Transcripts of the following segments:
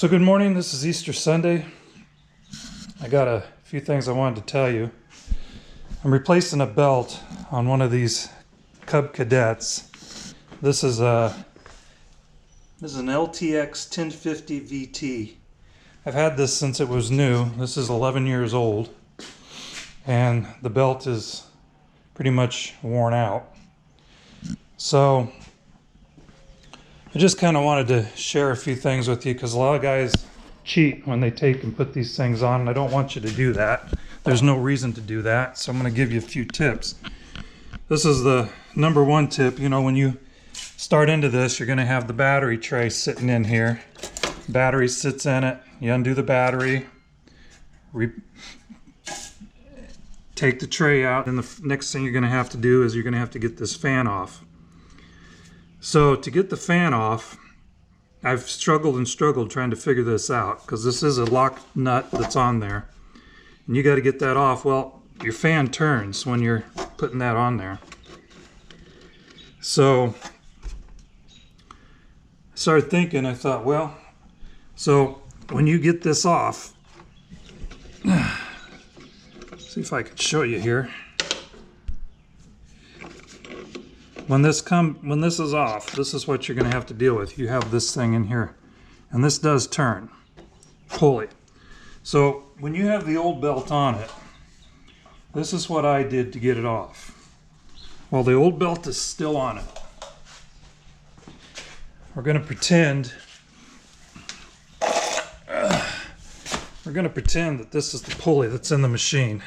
So good morning, this is Easter Sunday. I got a few things I wanted to tell you. I'm replacing a belt on one of these Cub Cadets. This is an LTX 1050 VT. I've had this since it was new. This is 11 years old and the belt is pretty much worn out. So I just kind of wanted to share a few things with you because a lot of guys cheat when they take and put these things on, and I don't want you to do that. There's no reason to do that, so I'm going to give you a few tips. This is the number one tip. You know, when you start into this, you're going to have the battery tray sitting in here. Battery sits in it. You undo the battery, take the tray out, and the next thing you're going to have to do is you're going to have to get this fan off. So to get the fan off, I've struggled and struggled trying to figure this out because this is a lock nut that's on there. And you got to get that off. Well, your fan turns when you're putting that on there. So I started thinking, I thought, well, so when you get this off, see if I can show you here. When this is off, this is what you're going to have to deal with. You have this thing in here, and this does turn, pulley. So when you have the old belt on it, this is what I did to get it off. Well, the old belt is still on it. We're going to pretend that this is the pulley that's in the machine.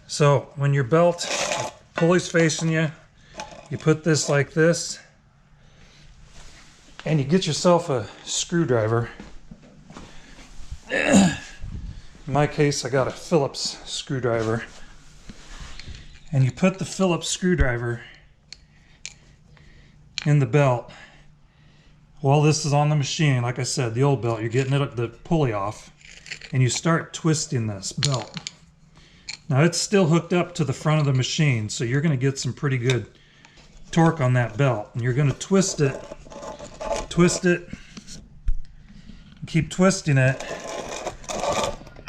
So when your belt, pulley's facing you, you put this like this, and you get yourself a screwdriver. In my case, I got a Phillips screwdriver. And you put the Phillips screwdriver in the belt while this is on the machine. Like I said, the old belt, you're getting the pulley off, and you start twisting this belt. Now it's still hooked up to the front of the machine, so you're going to get some pretty good torque on that belt, and you're going to twist it, keep twisting it,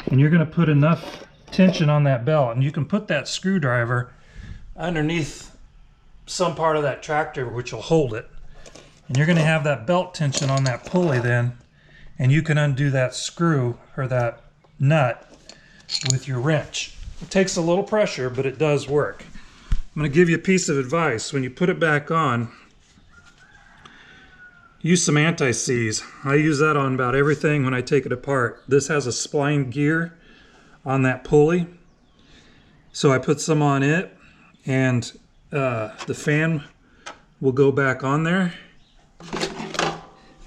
and you're going to put enough tension on that belt, and you can put that screwdriver underneath some part of that tractor which will hold it, and you're going to have that belt tension on that pulley then, and you can undo that screw or that nut with your wrench. It takes a little pressure, but it does work. I'm going to give you a piece of advice. When you put it back on, use some anti-seize. I use that on about everything when I take it apart. This has a spline gear on that pulley, so I put some on it, and the fan will go back on there.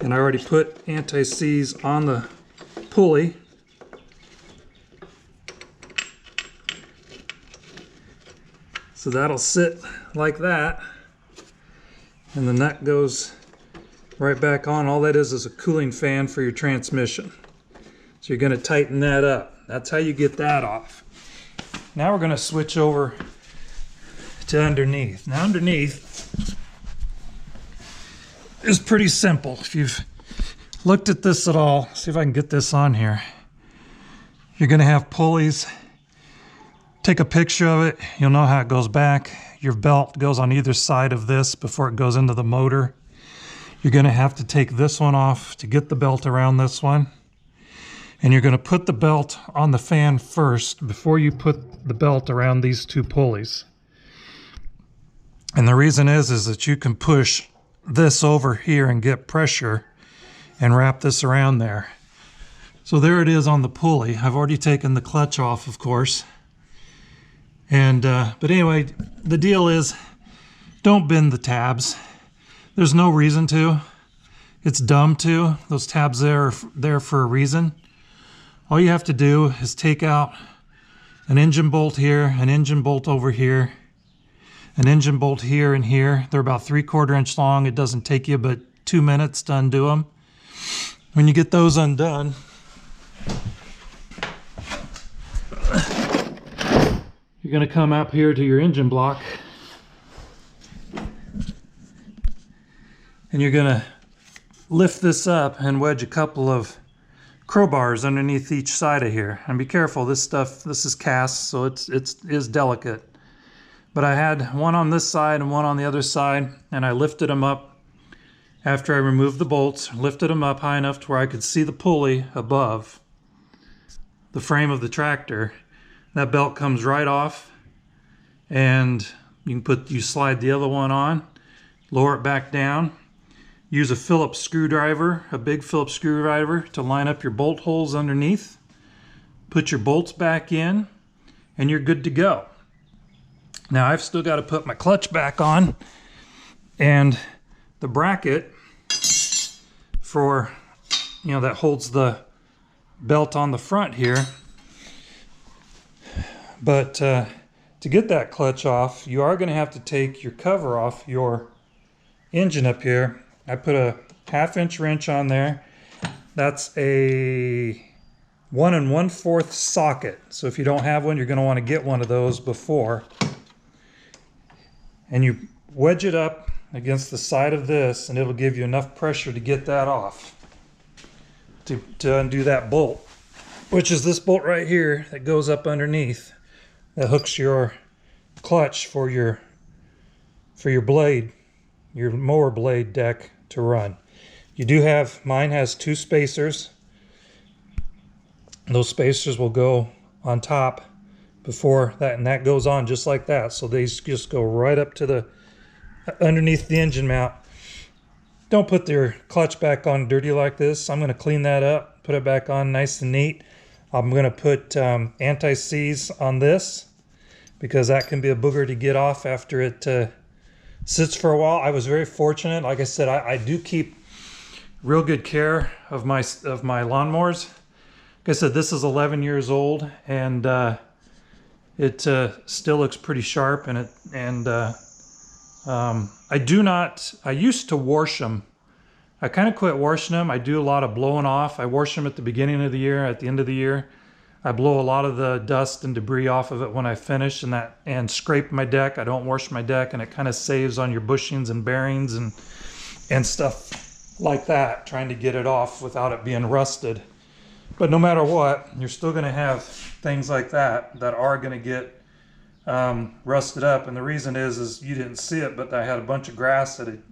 And I already put anti-seize on the pulley. So that'll sit like that, and the nut goes right back on. All that is a cooling fan for your transmission. So you're going to tighten that up. That's how you get that off. Now we're going to switch over to underneath. Now underneath is pretty simple. If you've looked at this at all, see if I can get this on here. You're going to have pulleys. Take a picture of it, you'll know how it goes back. Your belt goes on either side of this before it goes into the motor. You're going to have to take this one off to get the belt around this one. And you're going to put the belt on the fan first before you put the belt around these two pulleys. And the reason is that you can push this over here and get pressure and wrap this around there. So there it is on the pulley. I've already taken the clutch off, of course. And but anyway, the deal is, don't bend the tabs. There's no reason to. It's dumb to. Those tabs there are there for a reason. All you have to do is take out an engine bolt here, an engine bolt over here, an engine bolt here and here. They're about 3/4 inch long. It doesn't take you but 2 minutes to undo them. When you get those undone, you're going to come up here to your engine block, and you're going to lift this up and wedge a couple of crowbars underneath each side of here. And be careful, this is cast, so it is delicate. But I had one on this side and one on the other side, and I lifted them up after I removed the bolts, lifted them up high enough to where I could see the pulley above the frame of the tractor. That belt comes right off, and you slide the other one on, lower it back down. Use a Phillips screwdriver, a big Phillips screwdriver, to line up your bolt holes underneath. Put your bolts back in, and you're good to go. Now I've still got to put my clutch back on, and the bracket for, that holds the belt on the front here. But to get that clutch off, you are going to have to take your cover off your engine up here. I put a 1/2 inch wrench on there. That's a 1 1/4 socket. So if you don't have one, you're going to want to get one of those before. And you wedge it up against the side of this, and it'll give you enough pressure to get that off, to undo that bolt, which is this bolt right here that goes up underneath, that hooks your clutch for your blade, your mower blade deck to run. You do have, mine has 2 spacers. Those spacers will go on top before that, and that goes on just like that. So they just go right up to the underneath the engine mount. Don't put your clutch back on dirty like this. I'm going to clean that up, put it back on nice and neat. I'm going to put anti-seize on this, because that can be a booger to get off after it sits for a while. I was very fortunate. Like I said, I do keep real good care of my lawnmowers. Like I said, this is 11 years old, and it still looks pretty sharp. And I used to wash them. I kind of quit washing them. I do a lot of blowing off. I wash them at the beginning of the year, at the end of the year. I blow a lot of the dust and debris off of it when I finish, and scrape my deck. I don't wash my deck, and it kind of saves on your bushings and bearings and stuff like that, trying to get it off without it being rusted. But no matter what, you're still going to have things like that are going to get rusted up. And the reason is you didn't see it, but I had a bunch of grass that had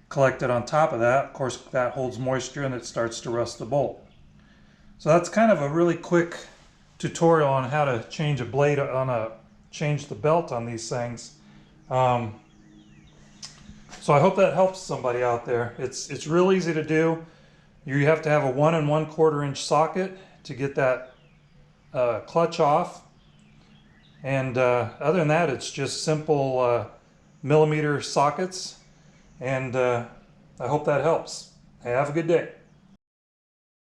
collected on top of that. Of course, that holds moisture, and it starts to rust the bolt. So that's kind of a really quick tutorial on how to change a blade change the belt on these things. So I hope that helps somebody out there. It's real easy to do. You have to have a 1 1/4 inch socket to get that clutch off. And other than that, it's just simple millimeter sockets. And I hope that helps. Hey, have a good day.